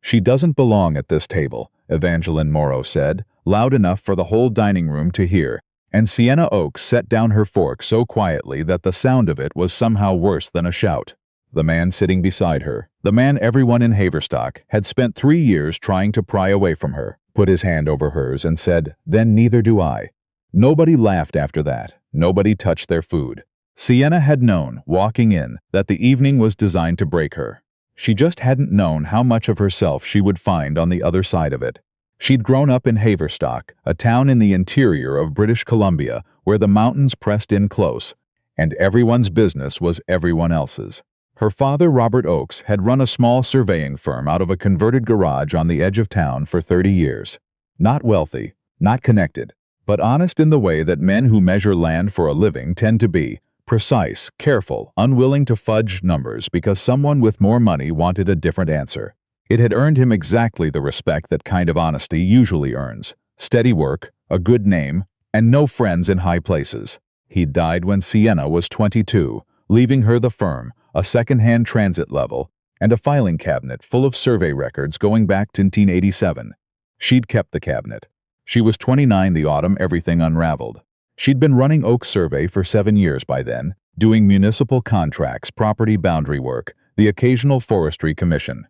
"She doesn't belong at this table," Evangeline Morrow said, loud enough for the whole dining room to hear, and Sienna Oakes set down her fork so quietly that the sound of it was somehow worse than a shout. The man sitting beside her, the man everyone in Haverstock had spent 3 years trying to pry away from her, put his hand over hers and said, "Then neither do I." Nobody laughed after that. Nobody touched their food. Sienna had known, walking in, that the evening was designed to break her. She just hadn't known how much of herself she would find on the other side of it. She'd grown up in Haverstock, a town in the interior of British Columbia where the mountains pressed in close, and everyone's business was everyone else's. Her father, Robert Oakes, had run a small surveying firm out of a converted garage on the edge of town for 30 years. Not wealthy, not connected, but honest in the way that men who measure land for a living tend to be, precise, careful, unwilling to fudge numbers because someone with more money wanted a different answer. It had earned him exactly the respect that kind of honesty usually earns: steady work, a good name, and no friends in high places. He died when Sienna was 22, leaving her the firm, a second-hand transit level, and a filing cabinet full of survey records going back to 1987. She'd kept the cabinet. She was 29 the autumn everything unraveled. She'd been running Oak Survey for 7 years by then, doing municipal contracts, property boundary work, the occasional forestry commission.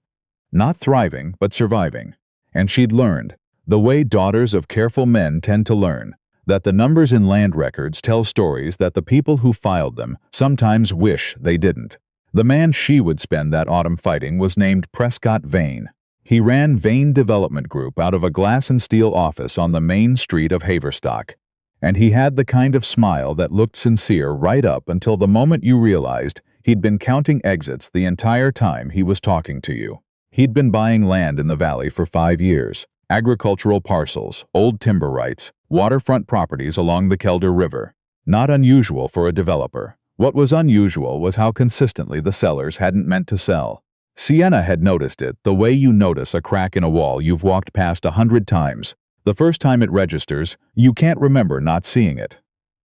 Not thriving, but surviving. And she'd learned, the way daughters of careful men tend to learn, that the numbers in land records tell stories that the people who filed them sometimes wish they didn't. The man she would spend that autumn fighting was named Prescott Vane. He ran Vane Development Group out of a glass and steel office on the main street of Haverstock. And he had the kind of smile that looked sincere right up until the moment you realized he'd been counting exits the entire time he was talking to you. He'd been buying land in the valley for 5 years. Agricultural parcels, old timber rights, waterfront properties along the Kelder River. Not unusual for a developer. What was unusual was how consistently the sellers hadn't meant to sell. Sienna had noticed it the way you notice a crack in a wall you've walked past 100 times. The first time it registers, you can't remember not seeing it.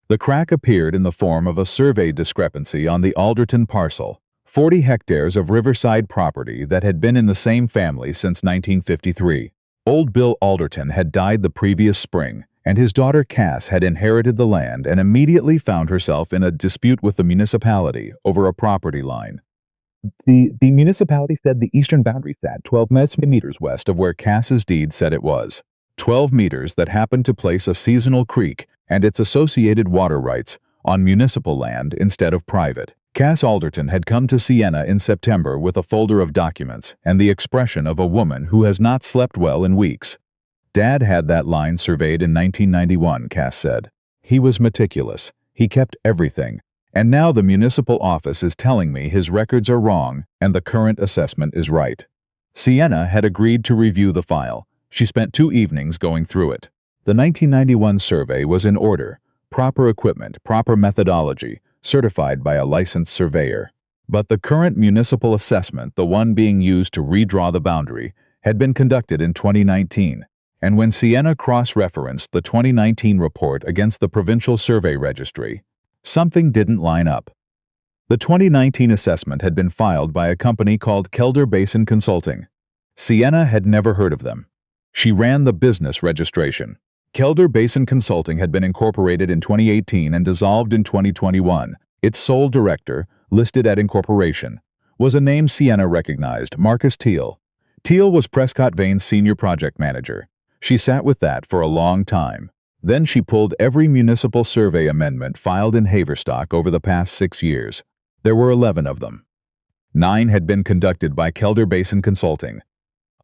The crack appeared in the form of a survey discrepancy on the Alderton parcel, 40 hectares of riverside property that had been in the same family since 1953. Old Bill Alderton had died the previous spring, and his daughter Cass had inherited the land and immediately found herself in a dispute with the municipality over a property line. The municipality said the eastern boundary sat 12 meters west of where Cass's deed said it was. 12 meters that happened to place a seasonal creek and its associated water rights on municipal land instead of private. Cass Alderton had come to Sienna in September with a folder of documents and the expression of a woman who has not slept well in weeks. Dad had that line surveyed in 1991, Cass said. He was meticulous. He kept everything. And now the municipal office is telling me his records are wrong and the current assessment is right. Sienna had agreed to review the file. She spent 2 evenings going through it. The 1991 survey was in order. Proper equipment, proper methodology, certified by a licensed surveyor. But the current municipal assessment, the one being used to redraw the boundary, had been conducted in 2019. And when Sienna cross-referenced the 2019 report against the provincial survey registry, something didn't line up. The 2019 assessment had been filed by a company called Kelder Basin Consulting. Sienna had never heard of them. She ran the business registration. Kelder Basin Consulting had been incorporated in 2018 and dissolved in 2021. Its sole director, listed at incorporation, was a name Sienna recognized, Marcus Teal. Teal was Prescott Vane's senior project manager. She sat with that for a long time. Then she pulled every municipal survey amendment filed in Haverstock over the past 6 years. There were 11 of them. 9 had been conducted by Kelder Basin Consulting.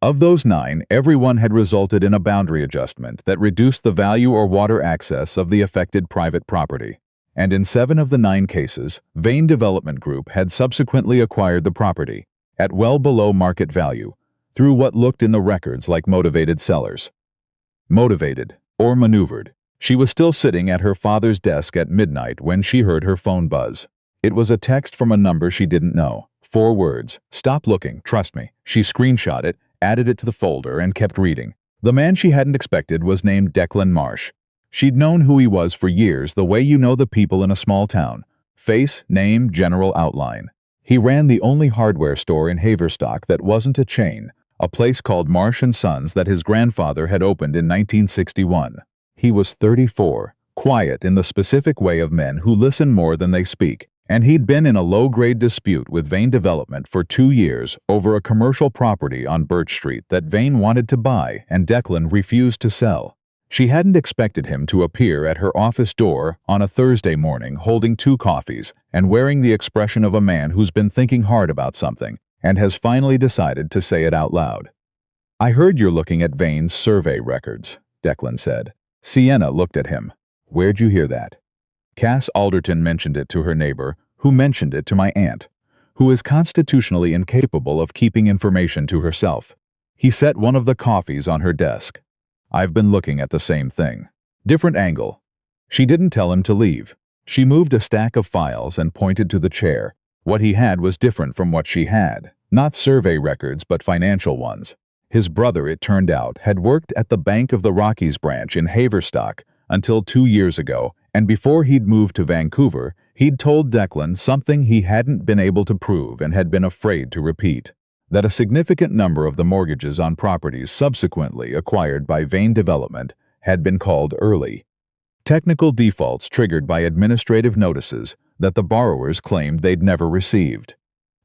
Of those 9, everyone had resulted in a boundary adjustment that reduced the value or water access of the affected private property. And in 7 of the 9 cases, Vane Development Group had subsequently acquired the property, at well below market value, through what looked in the records like motivated sellers. Motivated, or maneuvered. She was still sitting at her father's desk at midnight when she heard her phone buzz. It was a text from a number she didn't know. 4 words. "Stop looking, trust me." She screenshot it, added it to the folder, and kept reading. The man she hadn't expected was named Declan Marsh. She'd known who he was for years, the way you know the people in a small town. Face, name, general outline. He ran the only hardware store in Haverstock that wasn't a chain, a place called Marsh & Sons that his grandfather had opened in 1961. He was 34, quiet in the specific way of men who listen more than they speak, and he'd been in a low-grade dispute with Vane Development for 2 years over a commercial property on Birch Street that Vane wanted to buy and Declan refused to sell. She hadn't expected him to appear at her office door on a Thursday morning holding 2 coffees and wearing the expression of a man who's been thinking hard about something and has finally decided to say it out loud. "I heard you're looking at Vane's survey records," Declan said. Sienna looked at him. "Where'd you hear that?" "Cass Alderton mentioned it to her neighbor, who mentioned it to my aunt, who is constitutionally incapable of keeping information to herself." He set one of the coffees on her desk. "I've been looking at the same thing. Different angle." She didn't tell him to leave. She moved a stack of files and pointed to the chair. What he had was different from what she had. Not survey records, but financial ones. His brother, it turned out, had worked at the Bank of the Rockies branch in Haverstock until 2 years ago, and before he'd moved to Vancouver, he'd told Declan something he hadn't been able to prove and had been afraid to repeat. That a significant number of the mortgages on properties subsequently acquired by Vane Development had been called early. Technical defaults triggered by administrative notices that the borrowers claimed they'd never received.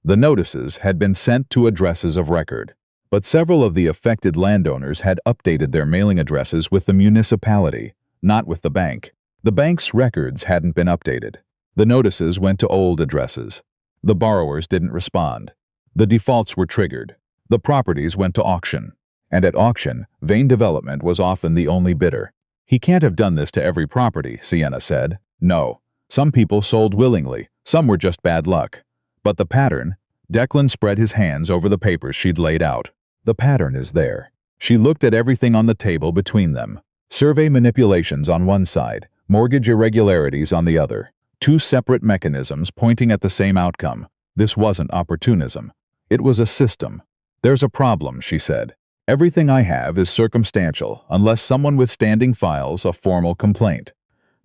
The notices had been sent to addresses of record, but several of the affected landowners had updated their mailing addresses with the municipality, not with the bank. The bank's records hadn't been updated. The notices went to old addresses. The borrowers didn't respond. The defaults were triggered. The properties went to auction. And at auction, Vane Development was often the only bidder. "He can't have done this to every property," Sienna said. "No. Some people sold willingly. Some were just bad luck. But the pattern..." Declan spread his hands over the papers she'd laid out. "The pattern is there." She looked at everything on the table between them. Survey manipulations on one side, mortgage irregularities on the other. 2 separate mechanisms pointing at the same outcome. This wasn't opportunism. It was a system. "There's a problem," she said. "Everything I have is circumstantial unless someone with standing files a formal complaint.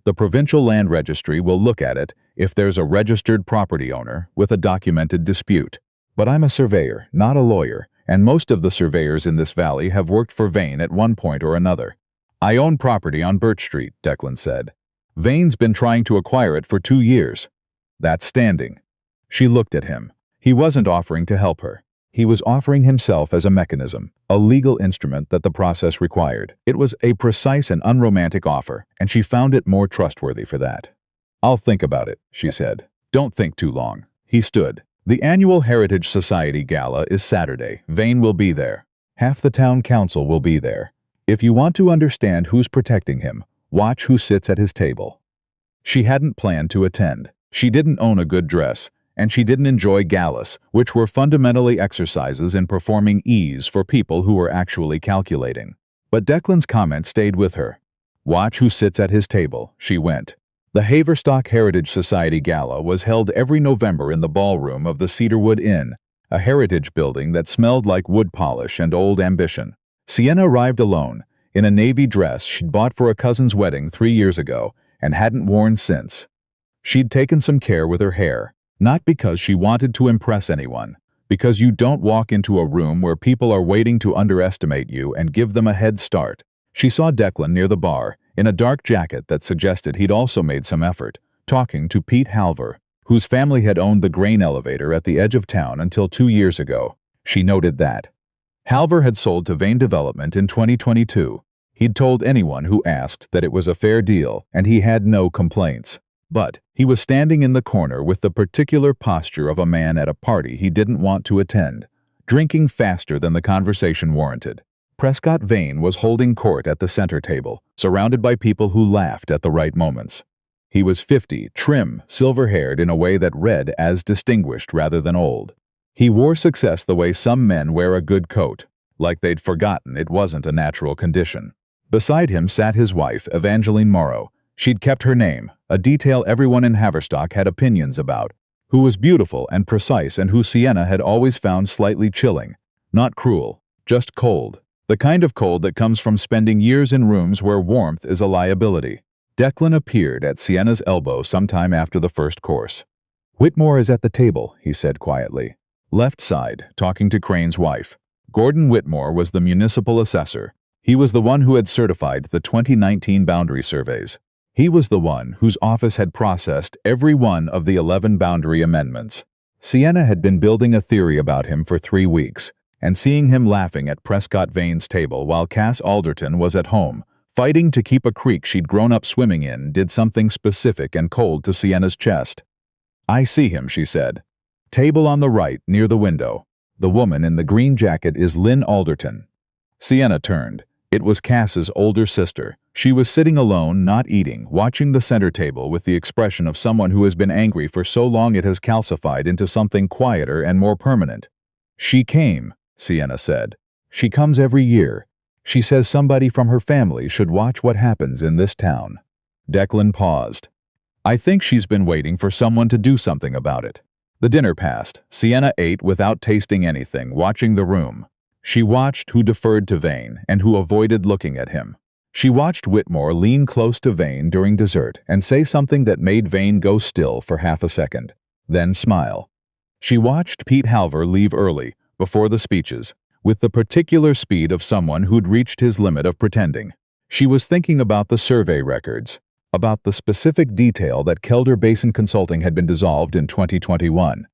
The provincial land registry will look at it if there's a registered property owner with a documented dispute. But I'm a surveyor, not a lawyer, and most of the surveyors in this valley have worked for Vane at one point or another." "I own property on Birch Street," Declan said. "Vane's been trying to acquire it for 2 years. That's standing." She looked at him. He wasn't offering to help her. He was offering himself as a mechanism, a legal instrument that the process required. It was a precise and unromantic offer, and she found it more trustworthy for that. "I'll think about it," she said. "Don't think too long." He stood. "The annual Heritage Society Gala is Saturday. Vane will be there. Half the town council will be there. If you want to understand who's protecting him, watch who sits at his table." She hadn't planned to attend. She didn't own a good dress, and she didn't enjoy galas, which were fundamentally exercises in performing ease for people who were actually calculating. But Declan's comment stayed with her. "Watch who sits at his table." She went. The Haverstock Heritage Society Gala was held every November in the ballroom of the Cedarwood Inn, a heritage building that smelled like wood polish and old ambition. Sienna arrived alone, in a navy dress she'd bought for a cousin's wedding 3 years ago and hadn't worn since. She'd taken some care with her hair, not because she wanted to impress anyone, because you don't walk into a room where people are waiting to underestimate you and give them a head start. She saw Declan near the bar, in a dark jacket that suggested he'd also made some effort, talking to Pete Halver, whose family had owned the grain elevator at the edge of town until 2 years ago. She noted that. Halver had sold to Vane Development in 2022. He'd told anyone who asked that it was a fair deal, and he had no complaints. But he was standing in the corner with the particular posture of a man at a party he didn't want to attend, drinking faster than the conversation warranted. Prescott Vane was holding court at the center table, surrounded by people who laughed at the right moments. He was 50, trim, silver-haired in a way that read as distinguished rather than old. He wore success the way some men wear a good coat, like they'd forgotten it wasn't a natural condition. Beside him sat his wife, Evangeline Morrow. She'd kept her name, a detail everyone in Haverstock had opinions about, who was beautiful and precise and who Sienna had always found slightly chilling. Not cruel, just cold. The kind of cold that comes from spending years in rooms where warmth is a liability. Declan appeared at Sienna's elbow sometime after the first course. "Whitmore is at the table," he said quietly. "Left side, talking to Crane's wife. Gordon Whitmore was the municipal assessor. He was the one who had certified the 2019 boundary surveys. He was the one whose office had processed every one of the 11 boundary amendments. Sienna had been building a theory about him for 3 weeks, and seeing him laughing at Prescott Vane's table while Cass Alderton was at home, fighting to keep a creek she'd grown up swimming in, did something specific and cold to Sienna's chest. "I see him," she said. "Table on the right, near the window. The woman in the green jacket is Lynn Alderton." Sienna turned. It was Cass's older sister. She was sitting alone, not eating, watching the center table with the expression of someone who has been angry for so long it has calcified into something quieter and more permanent. "She came," Sienna said. "She comes every year. She says somebody from her family should watch what happens in this town." Declan paused. "I think she's been waiting for someone to do something about it." The dinner passed. Sienna ate without tasting anything, watching the room. She watched who deferred to Vane and who avoided looking at him. She watched Whitmore lean close to Vane during dessert and say something that made Vane go still for half a second, then smile. She watched Pete Halver leave early, before the speeches, with the particular speed of someone who'd reached his limit of pretending. She was thinking about the survey records, about the specific detail that Kelder Basin Consulting had been dissolved in 2021,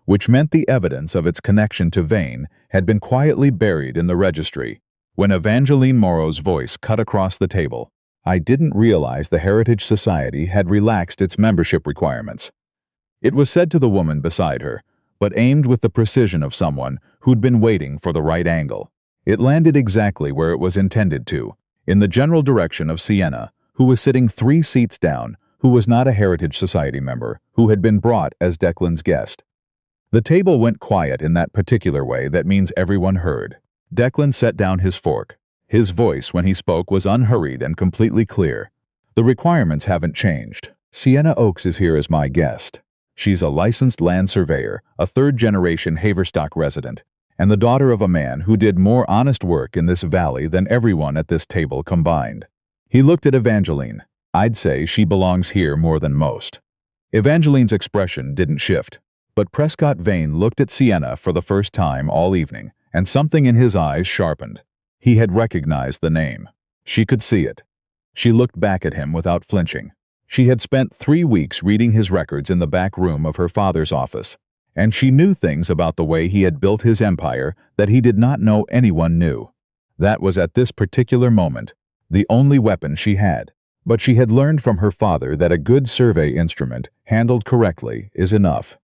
which meant the evidence of its connection to Vane had been quietly buried in the registry. When Evangeline Morrow's voice cut across the table, "I didn't realize the Heritage Society had relaxed its membership requirements." It was said to the woman beside her, but aimed with the precision of someone who'd been waiting for the right angle. It landed exactly where it was intended to, in the general direction of Sienna, who was sitting 3 seats down, who was not a Heritage Society member, who had been brought as Declan's guest. The table went quiet in that particular way that means everyone heard. Declan set down his fork. His voice, when he spoke, was unhurried and completely clear. "The requirements haven't changed. Sienna Oakes is here as my guest. She's a licensed land surveyor, a third-generation Haverstock resident, and the daughter of a man who did more honest work in this valley than everyone at this table combined." He looked at Evangeline. "I'd say she belongs here more than most." Evangeline's expression didn't shift, but Prescott Vane looked at Sienna for the first time all evening, and something in his eyes sharpened. He had recognized the name. She could see it. She looked back at him without flinching. She had spent 3 weeks reading his records in the back room of her father's office, and she knew things about the way he had built his empire that he did not know anyone knew. That was at this particular moment the only weapon she had, but she had learned from her father that a good survey instrument, handled correctly, is enough.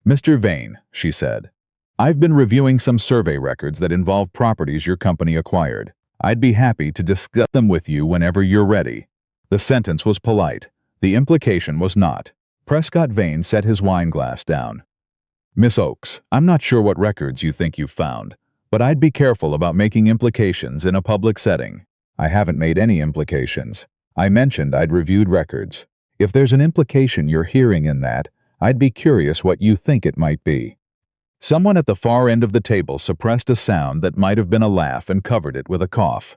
"Mr. Vane," she said, "I've been reviewing some survey records that involve properties your company acquired. I'd be happy to discuss them with you whenever you're ready." The sentence was polite. The implication was not. Prescott Vane set his wine glass down. "Miss Oakes, I'm not sure what records you think you've found, but I'd be careful about making implications in a public setting." "I haven't made any implications. I mentioned I'd reviewed records. If there's an implication you're hearing in that, I'd be curious what you think it might be." Someone at the far end of the table suppressed a sound that might have been a laugh and covered it with a cough.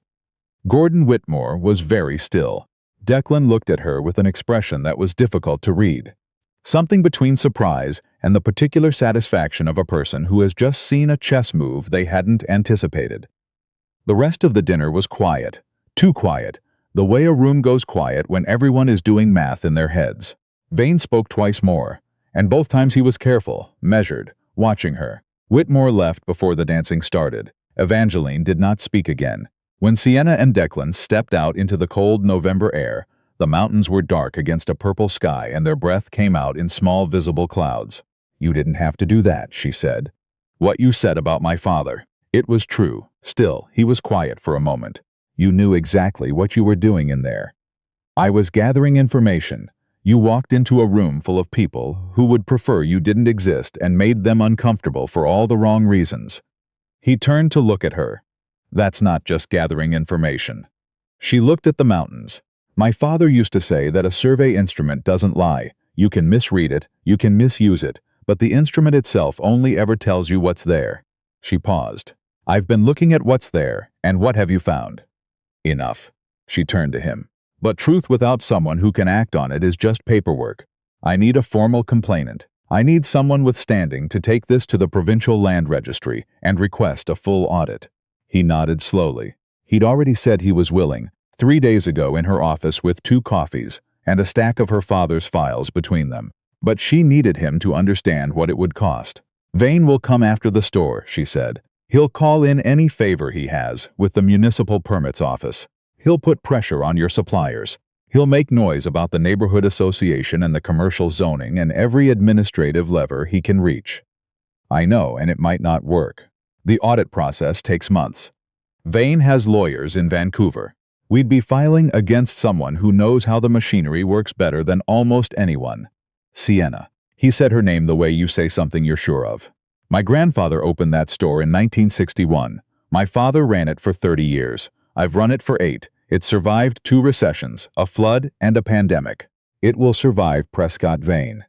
Gordon Whitmore was very still. Declan looked at her with an expression that was difficult to read. Something between surprise and the particular satisfaction of a person who has just seen a chess move they hadn't anticipated. The rest of the dinner was quiet. Too quiet. The way a room goes quiet when everyone is doing math in their heads. Vane spoke twice more, and both times he was careful, measured, watching her. Whitmore left before the dancing started. Evangeline did not speak again. When Sienna and Declan stepped out into the cold November air, the mountains were dark against a purple sky and their breath came out in small visible clouds. "You didn't have to do that," she said. "What you said about my father. It was true." Still, he was quiet for a moment. "You knew exactly what you were doing in there." "I was gathering information. You walked into a room full of people who would prefer you didn't exist and made them uncomfortable for all the wrong reasons." He turned to look at her. "That's not just gathering information." She looked at the mountains. "My father used to say that a survey instrument doesn't lie. You can misread it, you can misuse it, but the instrument itself only ever tells you what's there." She paused. "I've been looking at what's there, and what have you found?" "Enough." She turned to him. "But truth without someone who can act on it is just paperwork. I need a formal complainant. I need someone with standing to take this to the provincial land registry and request a full audit." He nodded slowly. He'd already said he was willing, 3 days ago in her office with 2 coffees and a stack of her father's files between them. But she needed him to understand what it would cost. "Vane will come after the store," she said. "He'll call in any favor he has with the municipal permits office. He'll put pressure on your suppliers. He'll make noise about the neighborhood association and the commercial zoning and every administrative lever he can reach." "I know, and it might not work. The audit process takes months. Vane has lawyers in Vancouver. We'd be filing against someone who knows how the machinery works better than almost anyone." "Sienna." He said her name the way you say something you're sure of. "My grandfather opened that store in 1961. My father ran it for 30 years. I've run it for 8. It survived 2 recessions, a flood, and a pandemic. It will survive Prescott Vane."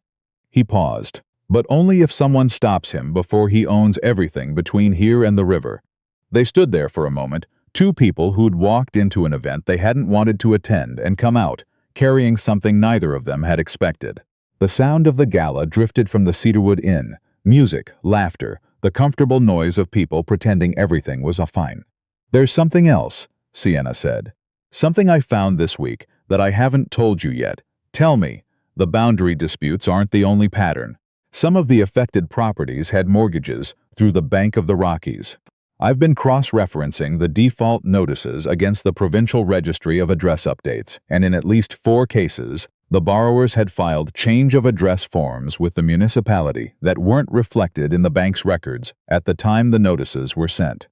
He paused, but only if someone stops him before he owns everything between here and the river. They stood there for a moment, 2 people who'd walked into an event they hadn't wanted to attend and come out, carrying something neither of them had expected. The sound of the gala drifted from the Cedarwood Inn. Music, laughter, the comfortable noise of people pretending everything was fine. "There's something else," Sienna said. "Something I found this week that I haven't told you yet. Tell me." The boundary disputes aren't the only pattern. Some of the affected properties had mortgages through the Bank of the Rockies. I've been cross-referencing the default notices against the provincial registry of address updates, and in at least 4 cases, the borrowers had filed change of address forms with the municipality that weren't reflected in the bank's records at the time the notices were sent.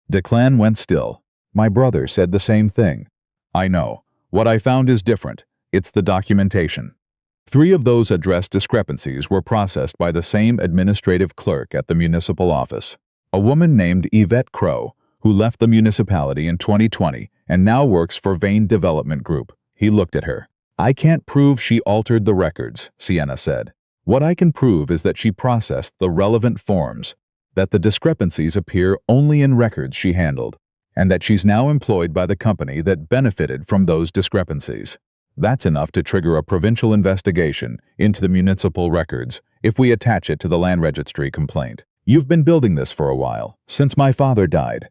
Declan went still. "My brother said the same thing." "I know. What I found is different. It's the documentation." 3 of those address discrepancies were processed by the same administrative clerk at the municipal office. A woman named Yvette Crow, who left the municipality in 2020 and now works for Vane Development Group. He looked at her. "I can't prove she altered the records," Sienna said. "What I can prove is that she processed the relevant forms, that the discrepancies appear only in records she handled, and that she's now employed by the company that benefited from those discrepancies. That's enough to trigger a provincial investigation into the municipal records if we attach it to the land registry complaint. You've been building this for a while, since my father died."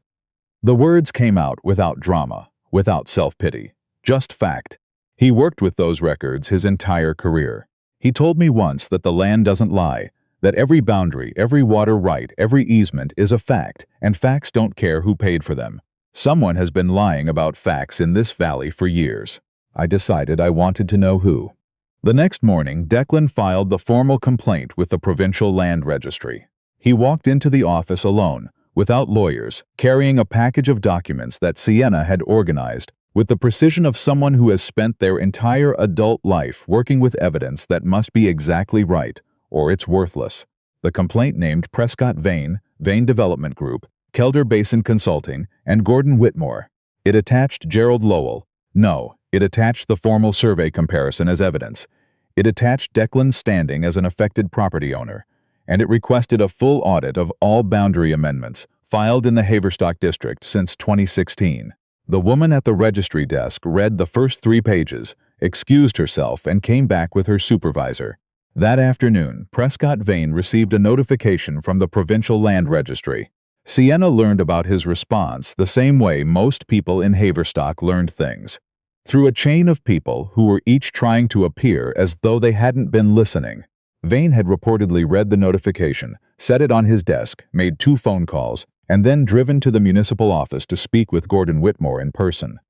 The words came out without drama, without self-pity, just fact. He worked with those records his entire career. He told me once that the land doesn't lie, that every boundary, every water right, every easement is a fact, and facts don't care who paid for them. Someone has been lying about facts in this valley for years. I decided I wanted to know who. The next morning, Declan filed the formal complaint with the provincial land registry. He walked into the office alone, without lawyers, carrying a package of documents that Sienna had organized with the precision of someone who has spent their entire adult life working with evidence that must be exactly right, or it's worthless. The complaint named Prescott Vane, Vane Development Group, Kelder Basin Consulting, and Gordon Whitmore. It attached Gerald Lowell. No, it attached the formal survey comparison as evidence. It attached Declan's standing as an affected property owner. And it requested a full audit of all boundary amendments filed in the Haverstock district since 2016. The woman at the registry desk read the first 3 pages, excused herself, and came back with her supervisor. That afternoon, Prescott Vane received a notification from the provincial land registry. Sienna learned about his response the same way most people in Haverstock learned things, through a chain of people who were each trying to appear as though they hadn't been listening. Vane had reportedly read the notification, set it on his desk, made 2 phone calls, and then driven to the municipal office to speak with Gordon Whitmore in person.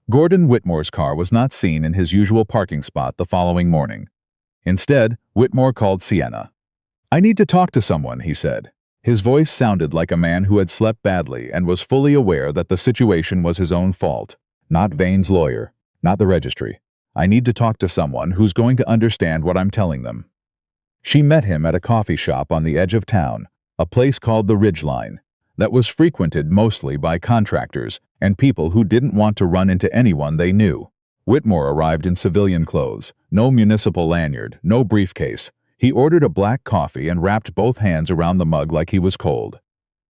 Gordon Whitmore's car was not seen in his usual parking spot the following morning. Instead, Whitmore called Sienna. "I need to talk to someone," he said. His voice sounded like a man who had slept badly and was fully aware that the situation was his own fault, not Vane's lawyer, not the registry. "I need to talk to someone who's going to understand what I'm telling them." She met him at a coffee shop on the edge of town, a place called the Ridgeline, that was frequented mostly by contractors and people who didn't want to run into anyone they knew. Whitmore arrived in civilian clothes, no municipal lanyard, no briefcase. He ordered a black coffee and wrapped both hands around the mug like he was cold.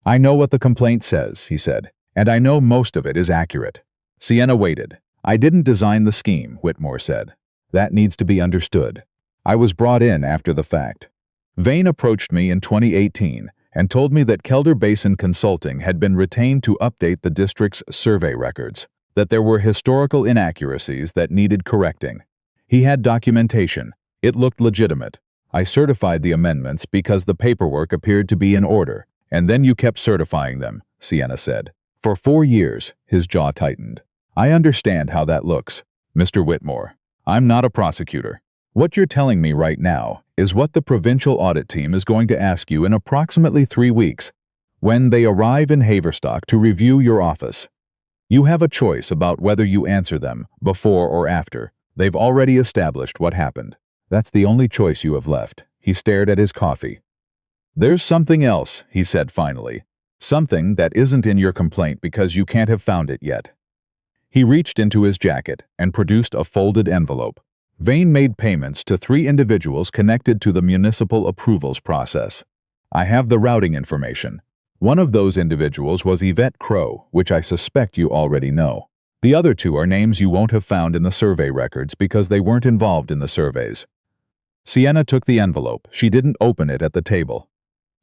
"I know what the complaint says," he said, "and I know most of it is accurate." Sienna waited. "I didn't design the scheme," Whitmore said. "That needs to be understood. I was brought in after the fact." Vane approached me in 2018 and told me that Kelder Basin Consulting had been retained to update the district's survey records, that there were historical inaccuracies that needed correcting. He had documentation. It looked legitimate. I certified the amendments because the paperwork appeared to be in order, and then you kept certifying them, Sienna said. For 4 years, his jaw tightened. I understand how that looks, Mr. Whitmore. I'm not a prosecutor. What you're telling me right now is what the provincial audit team is going to ask you in approximately 3 weeks, when they arrive in Haverstock to review your office. You have a choice about whether you answer them before or after. They've already established what happened. That's the only choice you have left. He stared at his coffee. There's something else, he said finally. Something that isn't in your complaint because you can't have found it yet. He reached into his jacket and produced a folded envelope. Vane made payments to 3 individuals connected to the municipal approvals process. I have the routing information. One of those individuals was Yvette Crow, which I suspect you already know. The other 2 are names you won't have found in the survey records because they weren't involved in the surveys. Sienna took the envelope. She didn't open it at the table.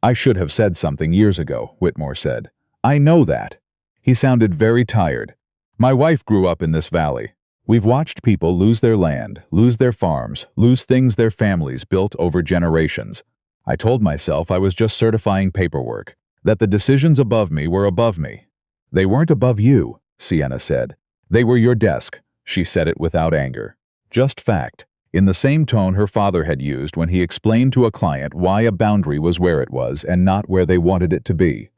I should have said something years ago, Whitmore said. I know that. He sounded very tired. My wife grew up in this valley. We've watched people lose their land, lose their farms, lose things their families built over generations. I told myself I was just certifying paperwork, that the decisions above me were above me. They weren't above you, Sienna said. They were your desk. She said it without anger. Just fact, in the same tone her father had used when he explained to a client why a boundary was where it was and not where they wanted it to be.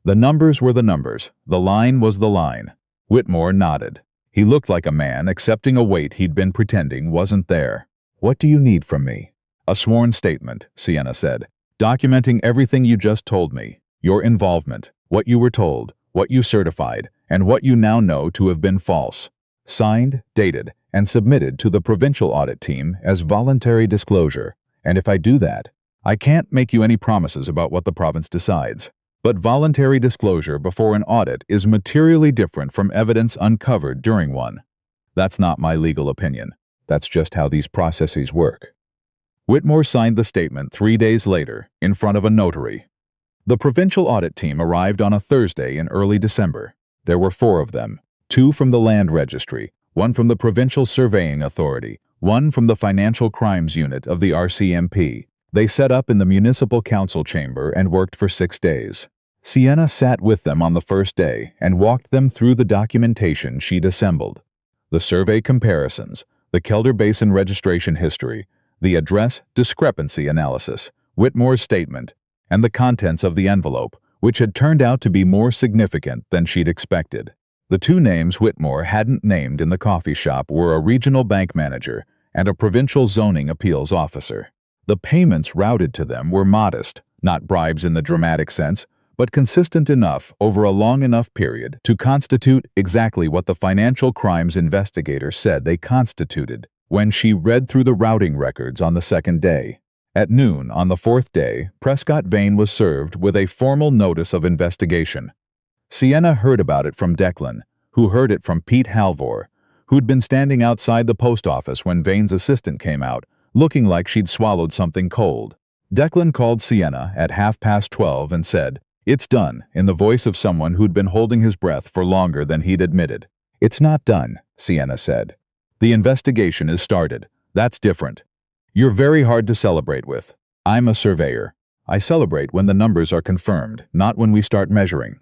The numbers were the numbers. The line was the line. Whitmore nodded. He looked like a man accepting a weight he'd been pretending wasn't there. What do you need from me? A sworn statement, Sienna said, documenting everything you just told me, your involvement, what you were told, what you certified, and what you now know to have been false. Signed, dated, and submitted to the provincial audit team as voluntary disclosure. And if I do that, I can't make you any promises about what the province decides. But voluntary disclosure before an audit is materially different from evidence uncovered during one. That's not my legal opinion. That's just how these processes work. Whitmore signed the statement 3 days later, in front of a notary. The provincial audit team arrived on a Thursday in early December. There were 4 of them, 2 from the land registry, 1 from the Provincial Surveying Authority, 1 from the Financial Crimes Unit of the RCMP. They set up in the Municipal Council chamber and worked for 6 days. Sienna sat with them on the first day and walked them through the documentation she'd assembled. The survey comparisons, the Kelder Basin registration history, the address discrepancy analysis, Whitmore's statement, and the contents of the envelope, which had turned out to be more significant than she'd expected. The 2 names Whitmore hadn't named in the coffee shop were a regional bank manager and a provincial zoning appeals officer. The payments routed to them were modest, not bribes in the dramatic sense, but consistent enough over a long enough period to constitute exactly what the financial crimes investigator said they constituted when she read through the routing records on the 2nd day. At noon on the 4th day, Prescott Vane was served with a formal notice of investigation. Sienna heard about it from Declan, who heard it from Pete Halvor, who'd been standing outside the post office when Vane's assistant came out, looking like she'd swallowed something cold. Declan called Sienna at 12:30 and said, "It's done," in the voice of someone who'd been holding his breath for longer than he'd admitted. "It's not done," Sienna said. "The investigation is started. That's different. You're very hard to celebrate with. I'm a surveyor. I celebrate when the numbers are confirmed, not when we start measuring."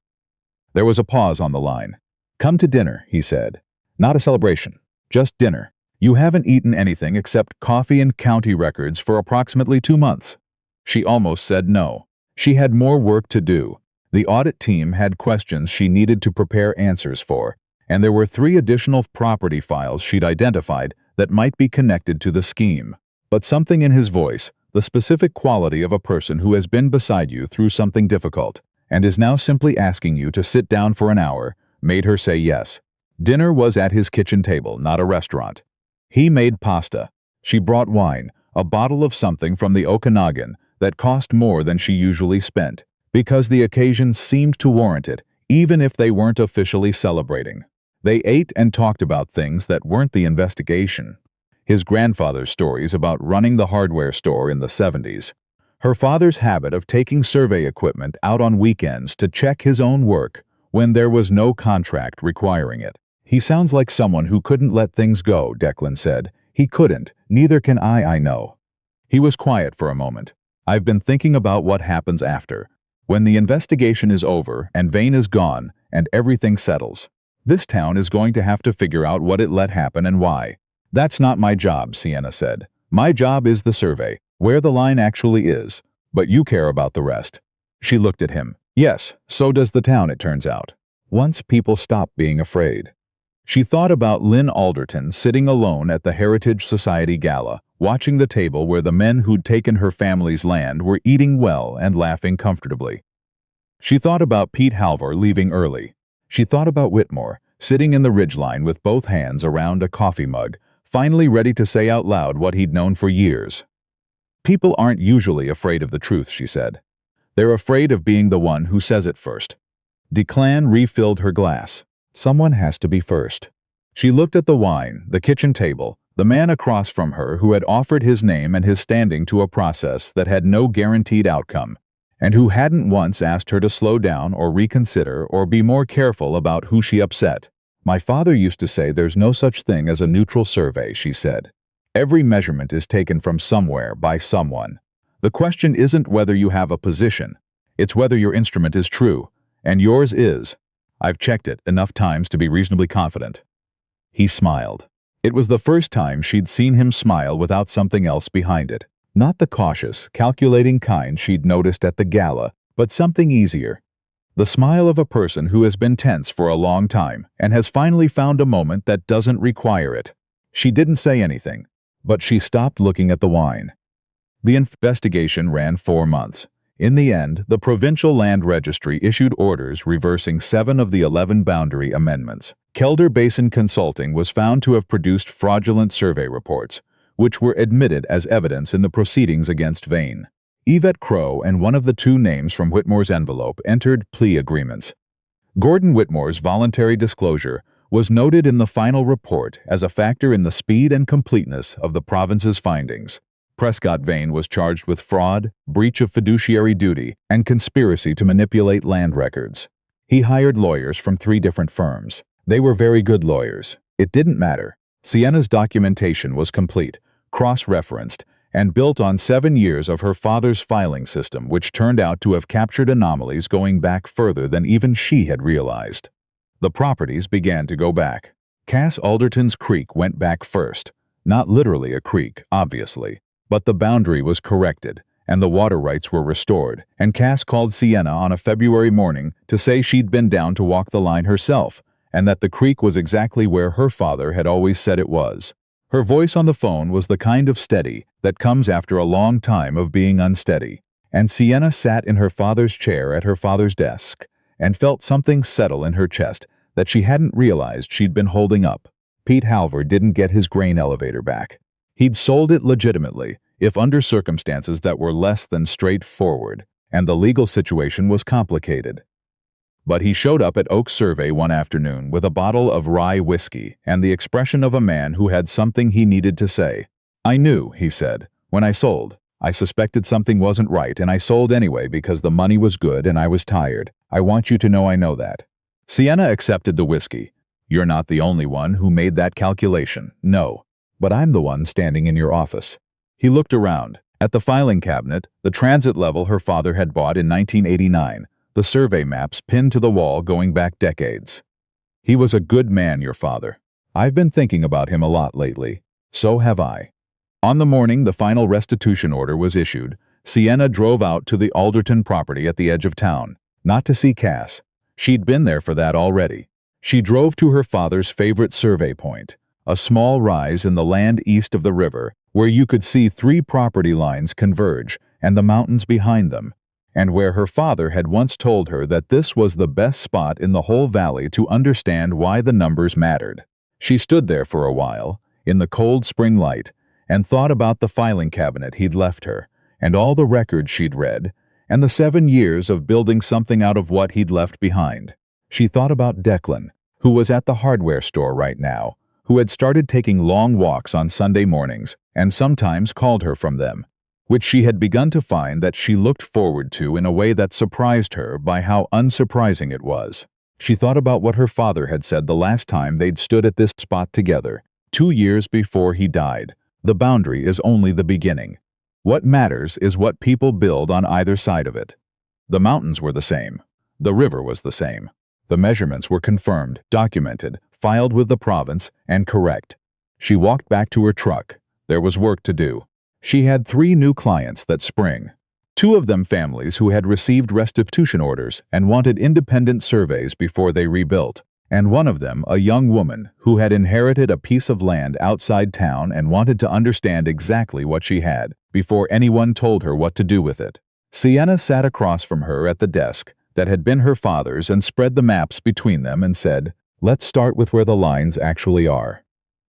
There was a pause on the line. "Come to dinner," he said. "Not a celebration. Just dinner. You haven't eaten anything except coffee and county records for approximately 2 months." She almost said no. She had more work to do. The audit team had questions she needed to prepare answers for, and there were 3 additional property files she'd identified that might be connected to the scheme. But something in his voice, the specific quality of a person who has been beside you through something difficult, and is now simply asking you to sit down for an hour, made her say yes. Dinner was at his kitchen table, not a restaurant. He made pasta. She brought wine, a bottle of something from the Okanagan that cost more than she usually spent, because the occasion seemed to warrant it, even if they weren't officially celebrating. They ate and talked about things that weren't the investigation. His grandfather's stories about running the hardware store in the 70s, Her father's habit of taking survey equipment out on weekends to check his own work when there was no contract requiring it. "He sounds like someone who couldn't let things go," Declan said. "He couldn't. Neither can I know." He was quiet for a moment. "I've been thinking about what happens after. When the investigation is over and Vane is gone and everything settles. This town is going to have to figure out what it let happen and why. That's not my job," Sienna said. "My job is the survey, where the line actually is. But you care about the rest." She looked at him. "Yes, so does the town, it turns out. Once people stop being afraid." She thought about Lynn Alderton sitting alone at the Heritage Society gala, watching the table where the men who'd taken her family's land were eating well and laughing comfortably. She thought about Pete Halvor leaving early. She thought about Whitmore, sitting in the ridgeline with both hands around a coffee mug, finally ready to say out loud what he'd known for years. "People aren't usually afraid of the truth," she said. "They're afraid of being the one who says it first." Declan refilled her glass. "Someone has to be first." She looked at the wine, the kitchen table, the man across from her who had offered his name and his standing to a process that had no guaranteed outcome, and who hadn't once asked her to slow down or reconsider or be more careful about who she upset. "My father used to say there's no such thing as a neutral survey," she said. "Every measurement is taken from somewhere by someone. The question isn't whether you have a position. It's whether your instrument is true, and yours is. I've checked it enough times to be reasonably confident." He smiled. It was the first time she'd seen him smile without something else behind it. Not the cautious, calculating kind she'd noticed at the gala, but something easier. The smile of a person who has been tense for a long time and has finally found a moment that doesn't require it. She didn't say anything, but she stopped looking at the wine. The investigation ran 4 months. In the end, the Provincial Land Registry issued orders reversing 7 of the 11 boundary amendments. Kelder Basin Consulting was found to have produced fraudulent survey reports, which were admitted as evidence in the proceedings against Vane. Yvette Crow and one of the 2 names from Whitmore's envelope entered plea agreements. Gordon Whitmore's voluntary disclosure was noted in the final report as a factor in the speed and completeness of the province's findings. Prescott Vane was charged with fraud, breach of fiduciary duty, and conspiracy to manipulate land records. He hired lawyers from 3 different firms. They were very good lawyers. It didn't matter. Sienna's documentation was complete, cross-referenced, and built on 7 years of her father's filing system, which turned out to have captured anomalies going back further than even she had realized. The properties began to go back. Cass Alderton's creek went back first. Not literally a creek, obviously, but the boundary was corrected, and the water rights were restored, and Cass called Sienna on a February morning to say she'd been down to walk the line herself, and that the creek was exactly where her father had always said it was. Her voice on the phone was the kind of steady that comes after a long time of being unsteady, and Sienna sat in her father's chair at her father's desk and felt something settle in her chest that she hadn't realized she'd been holding up. Pete Halvor didn't get his grain elevator back. He'd sold it legitimately, if under circumstances that were less than straightforward, and the legal situation was complicated. But he showed up at Oakes Survey one afternoon with a bottle of rye whiskey and the expression of a man who had something he needed to say. "I knew," he said, "when I sold. I suspected something wasn't right, and I sold anyway because the money was good and I was tired. I want you to know I know that." Sienna accepted the whiskey. "You're not the only one who made that calculation, no. But I'm the one standing in your office." He looked around. At the filing cabinet, the transit level her father had bought in 1989, the survey maps pinned to the wall going back decades. "He was a good man, your father. I've been thinking about him a lot lately. So have I." On the morning the final restitution order was issued, Sienna drove out to the Alderton property at the edge of town, not to see Cass. She'd been there for that already. She drove to her father's favorite survey point, a small rise in the land east of the river, where you could see 3 property lines converge and the mountains behind them, and where her father had once told her that this was the best spot in the whole valley to understand why the numbers mattered. She stood there for a while, in the cold spring light, and thought about the filing cabinet he'd left her, and all the records she'd read, and the 7 years of building something out of what he'd left behind. She thought about Declan, who was at the hardware store right now, who had started taking long walks on Sunday mornings, and sometimes called her from them. which she had begun to find that she looked forward to in a way that surprised her by how unsurprising it was. She thought about what her father had said the last time they'd stood at this spot together, 2 years before he died. The boundary is only the beginning. What matters is what people build on either side of it. The mountains were the same. The river was the same. The measurements were confirmed, documented, filed with the province, and correct. She walked back to her truck. There was work to do. She had 3 new clients that spring. 2 of them families who had received restitution orders and wanted independent surveys before they rebuilt, and one of them a young woman who had inherited a piece of land outside town and wanted to understand exactly what she had before anyone told her what to do with it. Sienna sat across from her at the desk that had been her father's and spread the maps between them and said, "Let's start with where the lines actually are."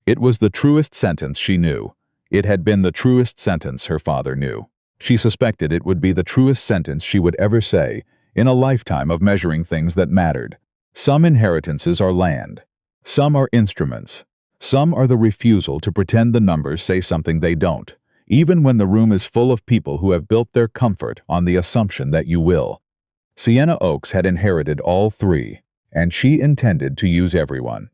It was the truest sentence she knew. It had been the truest sentence her father knew. She suspected it would be the truest sentence she would ever say in a lifetime of measuring things that mattered. Some inheritances are land. Some are instruments. Some are the refusal to pretend the numbers say something they don't, even when the room is full of people who have built their comfort on the assumption that you will. Sienna Oakes had inherited all 3, and she intended to use everyone.